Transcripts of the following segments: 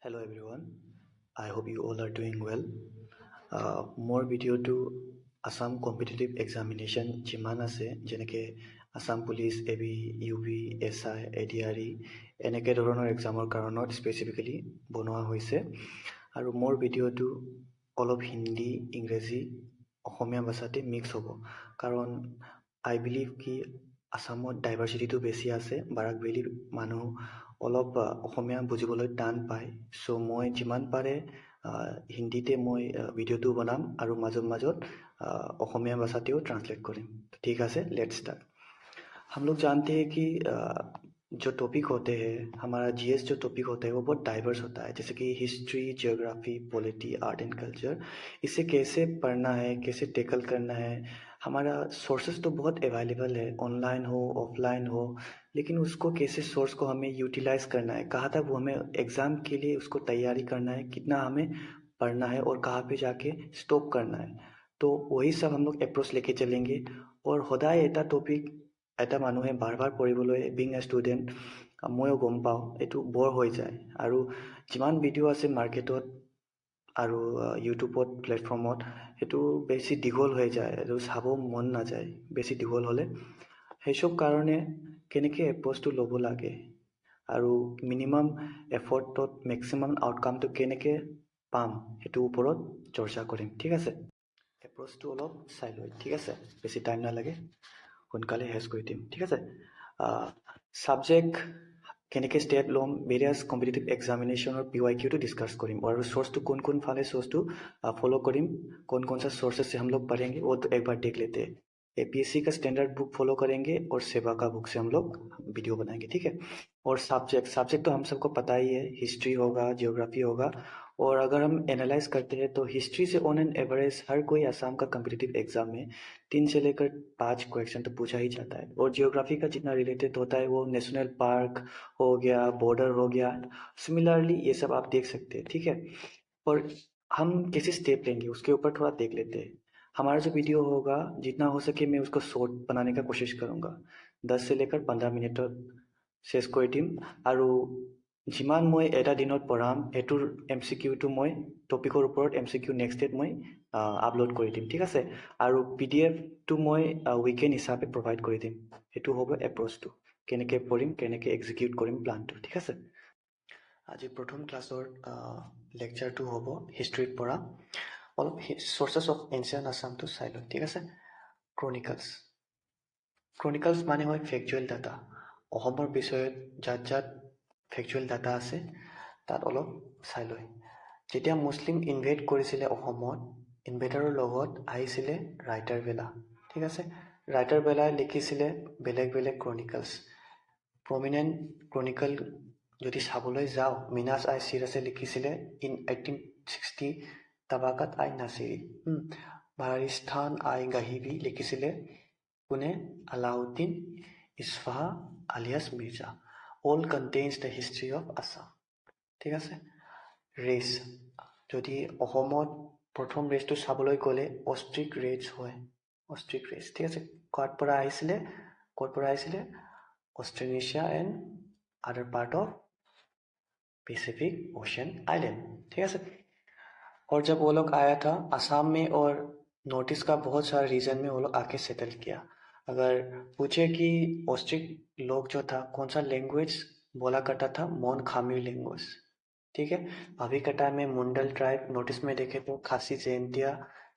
Hello everyone. I hope you all are doing well. More video to Assam competitive examination যিমান আছে যেনেকে Assam Police, AB, UB, SI, ADRE এনেকে ধৰণৰ এক্সামৰ কাৰণত specifically বনোৱা হৈছে আৰু মোৰ ভিডিঅ'টো অলপ হিন্দী ইংৰাজী অসমীয়া ভাষাতে মিক্স হ'ব কাৰণ আই বিলিভ কি আসামত ডাইভাৰ্চিটিটো বেছি আছে বাৰাক ভেলী মানুহ অলপ অসমীয়া বুজিবলৈ টান পায় চ' মই যিমান পাৰে হিন্দীতে মই ভিডিঅ'টো বনাম আৰু মাজত মাজত অসমীয়া ভাষাতেও ट्रांसलेट करें ठीक है लेट्स स्टार्ट हम लोग जानते हैं कि जो टॉपिक होते हैं हमारा जीएस जो टॉपिक होता है वो बहुत डाइवर्स होता है जैसे कि history geography polity art and culture इसे कैसे पढ़ना है कैसे टेकल करना है हमारा सोर्सेस तो बहुत अवेलेबल है ऑनलाइन हो ऑफलाइन हो लेकिन उसको कैसे सोर्स को हमें यूटिलाइज करना है कहाँ तक वो हमें एग्ज़ाम के लिए उसको तैयारी करना है कितना हमें पढ़ना है और कहाँ पे जाके स्टॉप करना है तो वही सब हम लोग एप्रोच लेके चलेंगे और সদায় এটা টপিক এটা মানুহে বাৰ বাৰ পঢ়িবলৈ বিং এ ষ্টুডেণ্ট ময়ো গম পাওঁ এইটো বৰ হৈ যায় আৰু যিমান ভিডিঅ' আছে মাৰ্কেটত আৰু ইউটিউবত প্লেটফৰ্মত সেইটো বেছি দীঘল হৈ যায় আৰু চাব মন নাযায় বেছি দীঘল হ'লে সেইসব কাৰণে কেনেকৈ এপ্ৰ'চটো ল'ব লাগে আৰু মিনিমাম এফৰ্টত মেক্সিমাম আউটকামটো কেনেকৈ পাম সেইটোৰ ওপৰত চৰ্চা কৰিম ঠিক আছে এপ্ৰ'চটো অলপ চাই লৈ ঠিক আছে বেছি টাইম নালাগে সোনকালে হেজ কৰি দিম ঠিক আছে ছাবজেক্ট কেনেকৈ ষ্টেপ ল'ম ভেৰিয়াছ কম্পিটিটিভ এক্সামিনেশ্যনৰ PYQটো ডিছকাছ কৰিম और सोर्स तो कौन फाले सोर्स तो फॉलो करें कौन सा सोर्सेस से हम लोग पढ़ेंगे वो तो एक बार देख लेते हैं APSC का स्टैंडर्ड बुक फॉलो करेंगे और सेवा का बुक से हम लोग वीडियो बनाएंगे ठीक है और सब्जेक्ट तो हम सबको पता ही है हिस्ट्री होगा जियोग्राफी होगा और अगर हम एनालाइज करते हैं तो हिस्ट्री से ऑन एन एवरेज हर कोई असम का कम्पिटिटिव एग्जाम में 3 से लेकर 5 क्वेश्चन तो पूछा ही जाता है और जियोग्राफी का जितना रिलेटेड होता है वो नेशनल पार्क हो गया बॉर्डर हो गया सिमिलरली ये सब आप देख सकते हैं ठीक है और हम कैसे स्टेप लेंगे उसके ऊपर थोड़ा देख लेते हैं हमारा जो वीडियो होगा जितना हो सके मैं उसको शॉर्ट बनाने का कोशिश करूँगा 10 से लेकर 15 मिनट शेष कर दिम और যিমান মই এটা দিনত পঢ়াম এটোৰ MCQটো মই টপিকৰ ওপৰত MCQ নেক্সট ডেট মই আপলোড কৰি দিম ঠিক আছে আৰু PDFটো মই উইকেণ্ড হিচাপে প্ৰভাইড কৰি দিম সেইটো হ'ব এপ্ৰ'চটো কেনেকৈ পঢ়িম কেনেকৈ এক্সিকিউট কৰিম প্লানটো ঠিক আছে আজি প্ৰথম ক্লাছৰ লেকচাৰটো হ'ব হিষ্ট্ৰীত পৰা অলপ সোৰ্চেছ অফ এনচিয়েণ্ট আসামটো চাই লওঁ ঠিক আছে ক্ৰনিকলছ মানে হয় ফেকচুৱেল ডাটা অসমৰ বিষয়ত যাত ফেকচুৱেল ডাটা আছে তাত অলপ চাই লয় যেতিয়া মুছলিম ইনভেড কৰিছিলে অসমত ইনভেডাৰৰ লগত আহিছিলে ৰাইটাৰ বেলা ঠিক আছে ৰাইটাৰ বেলাই লিখিছিলে বেলেগ বেলেগ ক্ৰনিকলছ প্ৰমিনেণ্ট ক্ৰনিকল যদি চাবলৈ যাওঁ মিনাছ আই চিৰাছে লিখিছিলে ইন 1860 তাবাকাত আই নাছিৰি বাৰিস্থান আই গাহিবি লিখিছিলে কোনে Alauddin ইছফাহা Ilias Mirza all contains the history of Assam ঠিক আছে ৰেচ যদি অসমত প্ৰথম ৰেচটো চাবলৈ গ'লে অষ্ট্ৰিক ৰেচ হয় অষ্ট্ৰিক ৰেচ ঠিক আছে ক'ৰ পৰা আহিছিলে Austronesia and other part of Pacific Ocean island ठीक है और जब वो लोग आया था असम में और नॉर्थ ईस्ट का बहुत सारे रीजन में वो लोग आके सेटल किया अगर पूछे कि ऑस्ट्रिक लोग जो था कौन सा लैंग्वेज बोला करता था मोन खामी लैंग्वेज ठीक है अभी का टाइम में मुंडल ट्राइब नॉर्थ में देखे तो खासी जयंतिया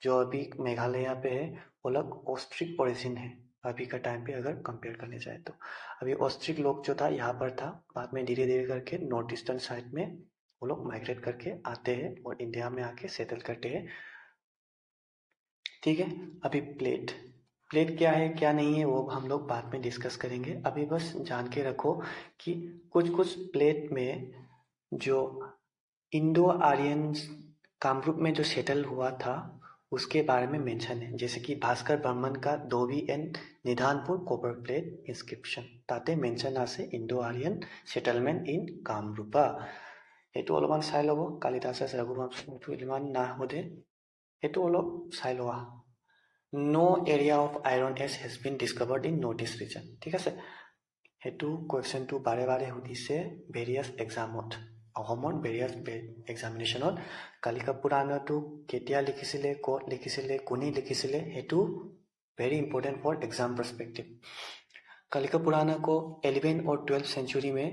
जो अभी मेघालय पे है वो लोग ऑस्ट्रिक ओरिजिन है अभी का टाइम पे अगर कंपेयर करने जाए तो अभी ऑस्ट्रिक लोग जो था यहाँ पर था बाद में धीरे धीरे करके नॉर्थ ईस्टर्न साइड में वो लोग माइग्रेट करके आते हैं और इंडिया में आके सेटल करते हैं ठीक है अभी प्लेट क्या है क्या नहीं है वो हम लोग बाद में डिस्कस करेंगे अभी बस जान के रखो कि कुछ प्लेट में जो इंडो आर्यन कामरूप में जो सेटल हुआ था उसके बारे में मेंशन है जैसे कि भास्कर बर्मन का Dubi and Nidhanpur copper plate inscription ताते मेंशन আছে Indo Aryan settlement in Kamarupa এইটো অলপমান চাই ল'ব কালিদাস ৰঘুবংশটো ইমান নাহোদে এইটো অলপ চাই লোৱা no area of iron ores has been discovered in north east region ठीक है সেইটো কুৱেশ্যনটো বাৰে বাৰে সুধিছে ভেৰিয়াছ এক্সামত অসমৰ ভেৰিয়াছ এক্সামিনেশ্যনত কালিকা পুৰাণটো কেতিয়া লিখিছিলে, ক'ত লিখিছিলে, কোনে লিখিছিলে, সেইটো very important for exam perspective. Kalika Purana को 11 और 12 सेंचुरी में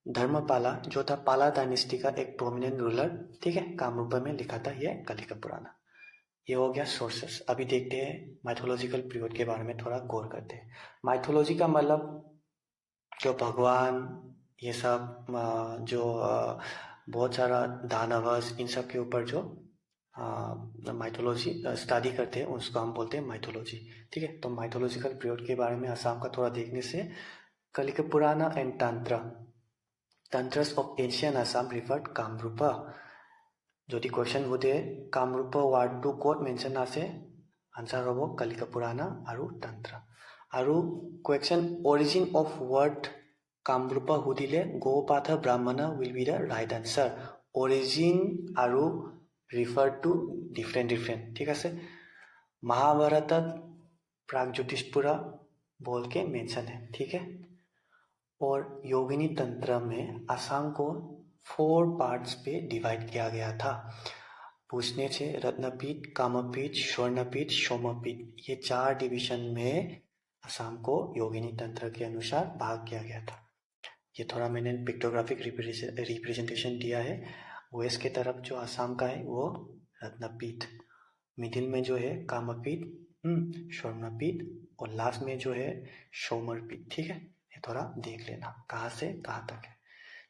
धर्मपाला जो था पाला डायनेस्टी का एक प्रोमिनेंट रूलर, ठीक है, कामरूप में लिखा था ये कालिका पुराण। ये हो गया सोर्सेस। अभी देखते हैं माइथोलॉजिकल पीरियड के बारे में थोड़ा गौर करते हैं। माइथोलॉजी का मतलब जो भगवान ये सब जो बहुत सारा दानवर्स इन सब के ऊपर जो माइथोलॉजी स्टडी करते हैं उसको हम बोलते हैं माइथोलॉजी, ठीक है। तो माइथोलॉजिकल पीरियड के बारे में असम का थोड़ा देखने से Kalika Purana and Tantras of Asian Assam referred Kamrup. যদি কোয়েশ্চন সোধে কামৰূপ ৱাৰ্ডটো ক'ত মেনশ্যন আছে, আনচাৰ হ'ব কালিকা পুৰাণ আৰু তন্ত্ৰ। আৰু question origin of ward Kamrup সুধিলে গৌপাঠ ব্ৰাহ্মণ will be the right answer. Origin আৰু रिफर टू डिफरेंट, ठीक है। महाभारत प्रागज्योतिषपुरा बोल के मेंशन है, ठीक है। और योगिनी तंत्र में असम को 4 पार्ट्स पे डिवाइड किया गया था। पूछने से रत्नपीठ, कामपीठ, स्वर्णपीठ, सोमपीठ, ये 4 डिवीजन में असम को योगिनी तंत्र के अनुसार भाग किया गया था। ये थोड़ा मैंने पिक्टोग्राफिक रिप्रेजेंटेशन दिया है। वेस्ट के तरफ जो असम का है वो रत्नपीठ, मिडिल में जो है कामपीठ, स्वर्णपीठ, और लास्ट में जो है सोमरपीठ, ठीक है। ये थोड़ा देख लेना कहाँ से कहाँ तक है।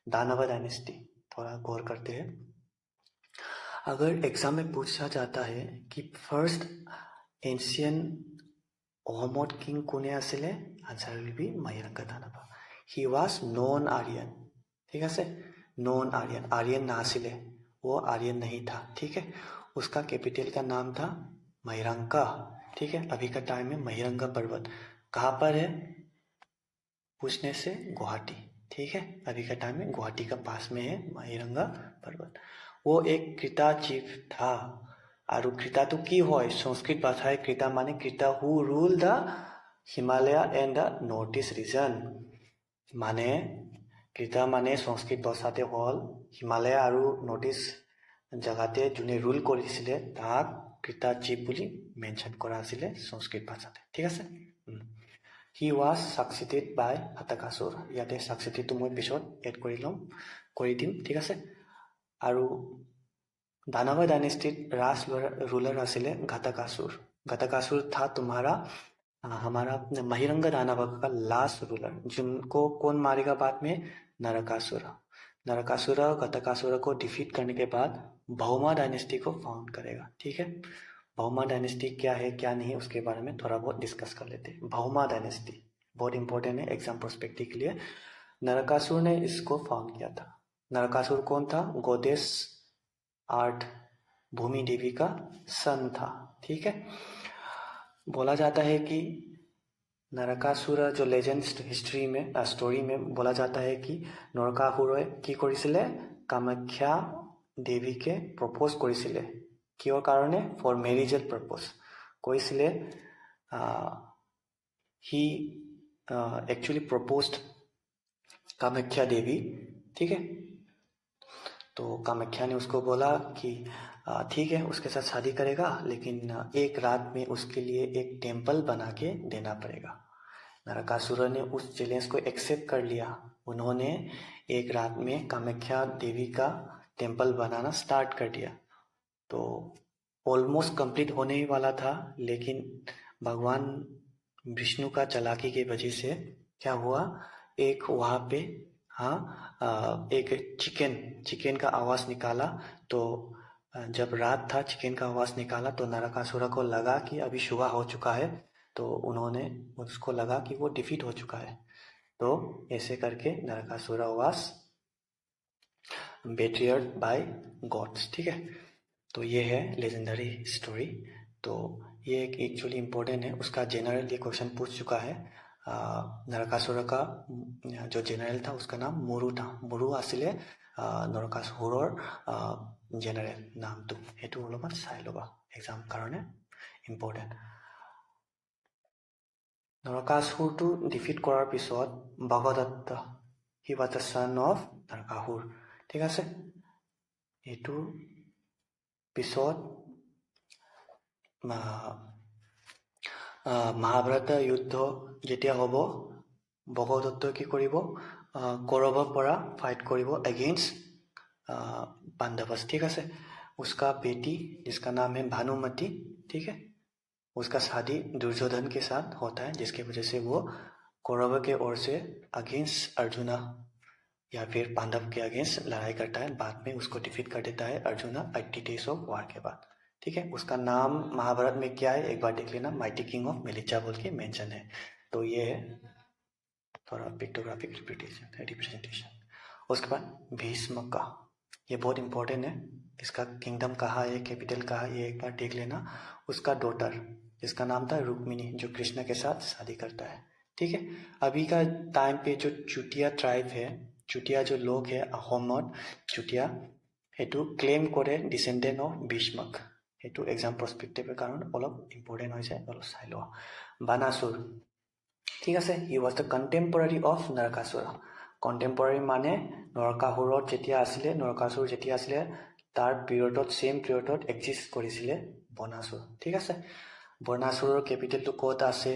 दानव डायनेस्टी थोड़ा गौर करते हैं। अगर एग्जाम में पूछा जाता है कि फर्स्ट एंशियन ओहमोट किंग कोने आसिले, आंसर विल बी महिरंग दानव। ही वाज नॉन आर्यन, ठीक है, नॉन आर्यन, आर्यन ना आसिले, वो आर्यन नहीं था, ठीक है। उसका कैपिटल का नाम था महिरंगा, ठीक है। अभी का टाइम में महिरंगा पर्वत कहाँ पर है पूछने से गुवाहाटी, ठीक है। अभी का टाइम में गुवाहाटी का पास में है महिरंगा पर्वत। वो एक कृता चीफ था। और कृता तो की हो संस्कृत भाषा है कृता माने कृता who rule the Himalaya and the north east reason, माने कृता माने संस्कृत भाषाते हल हिमालय और नॉर्थ ईस्ट जगाते जोने रूल करिছিলে ताक कृता चीफ বুলি मेंशन কৰা আছিলে संस्कृत भाषाते, ठीक আছে। হি वाज सक्सेडेड बाय হাটাকাসুৰ। ইয়াতে सक्सेडेड মই পিছত এড কৰি দিম, ঠিক আছে। আৰু दानव डायनेस्टीत राज रूलर आसिले घटाकासुर। घटाकासुर था हमारा महिरंग दानव का लास्ट रूलर, जिनको कौन मारेगा बाद में, नरकासुर। नरकासुर घटाकासुर को डिफीट करने के बाद भौमा डायनेस्टी को फाउंड करेगा, ठीक है। भौमा डायनेस्टी क्या है क्या नहीं उसके बारे में थोड़ा बहुत डिस्कस कर लेते हैं। भौमा डायनेस्टी बहुत इंपॉर्टेंट है एग्जाम पर्सपेक्टिव के लिए। नरकासुर ने इसको फाउंड किया था। नरकासुर कौन था, गोडेस आर्ट भूमि देवी का सन था, ठीक है। बोला जाता है कि नरकासुर जो लेजेंड हिस्ट्री में स्टोरी में बोला जाता है कि नरकासुरे কি কৰিছিলে কামাখ্যা দেৱীকে প্ৰপ'জ কৰিছিলে, কিহৰ কাৰণে, ফৰ মেৰিজেল প্ৰপ'জ কৰিছিলে। ही एक्चुअली प्रपोज्ड कामाख्या देवी, ठीक है। तो कामाख्या ने उसको बोला कि ठीक है उसके साथ शादी करेगा, लेकिन एक रात में उसके लिए एक टेम्पल बना के देना पड़ेगा। नरकासुर ने उस चैलेंज को एक्सेप्ट कर लिया। उन्होंने एक रात में कामाख्या देवी का टेम्पल बनाना स्टार्ट कर दिया। तो ऑलमोस्ट कंप्लीट होने ही वाला था, लेकिन भगवान विष्णु का चालाकी की वजह से क्या हुआ, एक वहाँ पे एक चिकन का आवाज़ निकाला। तो जब रात था चिकन का आवाज़ निकाला तो नरकासुर को लगा कि अभी सुबह हो चुका है, तो उन्होंने उसको लगा कि वो डिफीट हो चुका है। तो ऐसे करके नरकासुर वाज बेट्रियर्ड बाय गॉड्स, ठीक है। तो ये है लेजेंडरी स्टोरी। तो ये एक एक्चुअली इम्पोर्टेंट है। उसका जनरल ये क्वेश्चन पूछ चुका है। नरकासुर का जो जनरल था उसका नाम मुरु था। मुरु आसिले नरकासुरर जनरल नामটো, সেইটো অলপমান চাই ল'বা এক্সাম কাৰণে ইম্পৰ্টেণ্ট। নৰকাসুৰটো ডিফিট কৰাৰ পিছত Bhagadatta, he was the son of Narakasura, ঠিক আছে। এইটোৰ পিছত মহাভাৰত যুদ্ধ যেতিয়া হ'ব, ভগদত্তই কি কৰিব, কৌৰৱৰ পৰা ফাইট কৰিব এগেইনस्ट पांडवस। ठीक है। उसका बेटी जिसका नाम है भानुमति, ठीक है, उसका शादी दुर्योधन के साथ होता है, जिसके वजह से वो कौरव के ओर से अगेंस्ट अर्जुना या फिर पांडव के अगेंस्ट लड़ाई करता है। बाद में उसको डिफीट कर देता है अर्जुना 80 डेज ऑफ वार के बाद। ठीक है। उसका नाम महाभारत में क्या है एक बार देख लेना, माइटी किंग ऑफ मिलिचा बोल के मेंशन है। तो ये है थोड़ा पिक्टोग्राफिक रिप्रेजेंटेशन। उसके बाद भीष्म का, ये बहुत इंपॉर्टेंट है। इसका किंगडम कहाँ है, कैपिटल कहाँ है, ये एक बार देख लेना। उसका डॉटर जिसका नाम था रुक्मिणी, जो कृष्ण के साथ शादी करता है। ठीक है। अभी का टाइम पे जो चुटिया ट्राइब है, चुटिया जो लोग है अहोमत चुटिया, সেইটো ক্লেইম কৰে ডিসেন্ডেন্ট অফ ভীষ্মক। সেইটো এক্সাম প্ৰস্পেক্টিভৰ কাৰণ অলপ ইম্পৰ্টেণ্ট হৈ যায়, অলপ চাই লোৱা। বানাসুৰ, ঠিক আছে, he was the contemporary of Narakasur. Contemporary মানে নৰকাসুৰত যেতিয়া আছিলে, নৰকাসুৰ যেতিয়া আছিলে তাৰ পিৰিয়ডত, ছেম পিৰিয়ডত এক্সিষ্ট কৰিছিলে বনাসুৰ। ঠিক আছে। বনাসুৰৰ কেপিটেলটো ক'ত আছে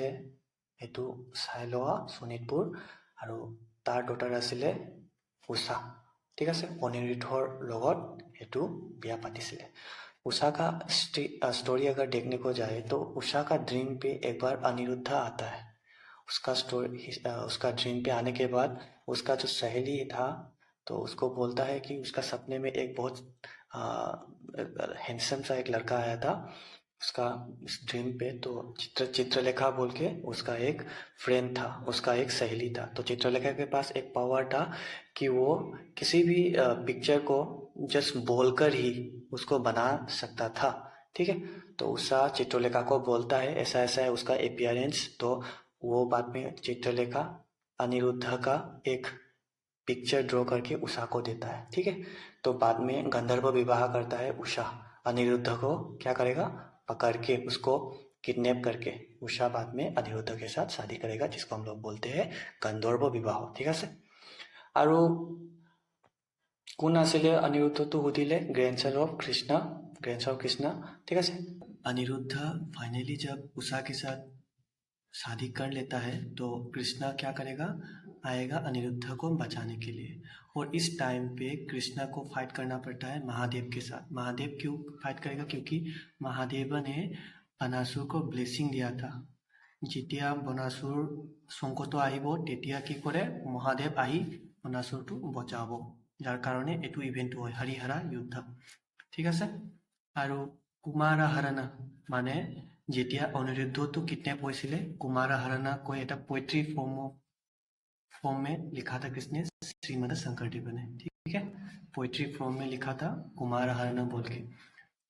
সেইটো চাই লোৱা, শোণিতপুৰ। আৰু তাৰ ডটাৰ আছিলে উষা। ঠিক আছে। অনিৰুদ্ধৰ লগত সেইটো বিয়া পাতিছিলে। उषा का स्टोरी अगर देखने को जाए तो उषा का ड्रीम पे एक बार अनिरुद्ध आता है। उसका ड्रीम पे आने के बाद उसका जो सहेली था तो उसको बोलता है कि उसका सपने में एक बहुत हैंडसम सा एक लड़का आया था उसका ड्रीम पे। तो चित्रलेखा बोल के उसका एक फ्रेंड था, उसका एक सहेली था। तो चित्रलेखा के पास एक पावर था कि वो किसी भी पिक्चर को जस्ट बोलकर ही उसको बना सकता था। ठीक है। तो उषा चित्रलेखा को बोलता है ऐसा ऐसा है उसका अपीयरेंस। तो वो बाद में चित्रलेखा अनिरुद्ध का एक पिक्चर ड्रॉ करके उषा को देता है। ठीक है। तो बाद में गंधर्व विवाह करता है उषा। अनिरुद्ध को क्या करेगा, पकड़ के उसको किडनैप करके उषा बाद में अनिरुद्ध के साथ शादी करेगा, जिसको हम लोग बोलते हैं गंधर्व विवाह। ठीक है। और কোন আছিলে অনিৰুদ্ধটো সুধিলে, grandson of Krishna, grandson of Krishna. ठीक है। अनिरुद्ध फाइनली जब उषा के साथ शादी कर लेता है तो कृष्णा क्या करेगा, आएगा अनिरुद्ध को बचाने के लिए। और इस टाइम पे कृष्णा को फाइट करना पड़ता है महादेव के साथ। महादेव क्यों फाइट करेगा, क्योंकि महादेव ने बनासुर को ब्लेसिंग दिया था। যেতিয়া বনাসুৰ সংকট আহিব তেতিয়া কি কৰে, মহাদেৱ আহি বনাসুৰটো বচাব, যাৰ কাৰণে এইটো ইভেন্ট হয় হৰিহৰা যুদ্ধ। ঠিক আছে। আৰু কুমাৰহৰণা মানে যেতিয়া অনিৰুদ্ধটো কিডনেপ হৈছিলে, কুমাৰহৰণা কৈ এটা पोएट्री फॉर्म में लिखा था किसने, श्रीमद शंकरदेव ने। ठीक है। पोएट्री फॉर्म में लिखा था कुमारहरणा बोल के।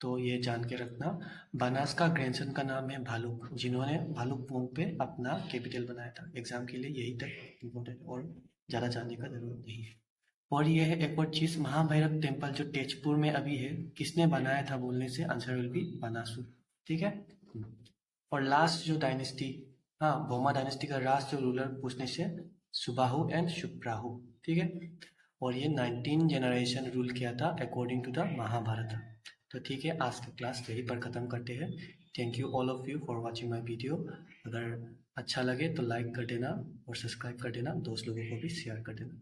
तो ये जान के रखना। बनास का ग्रैंडसन का नाम है भालुक, जिन्होंने भालुकपोंग पे अपना कैपिटल बनाया था। एग्जाम के लिए यही तक इम्पोर्टेंट और ज़्यादा जानने का जरूरत नहीं है। और ये है एक और चीज़, महाभैरव टेम्पल जो तेजपुर में अभी है, किसने बनाया था बोलने से आंसर विल बी बनासुर। ठीक है। और लास्ट जो डायनेस्टी, हाँ, भौमा डायनेस्टी का लास्ट जो रूलर पूछने से सुबाहु एंड शुप्राहु। ठीक है। और ये 19 जनरेशन रूल किया था अकॉर्डिंग टू द महाभारत। तो ठीक है, आज का क्लास यहीं पर ख़त्म करते हैं। Thank you all of you for watching my video. अगर अच्छा लगे तो लाइक कर देना और सब्सक्राइब कर देना, दोस्त लोगों को भी शेयर कर देना।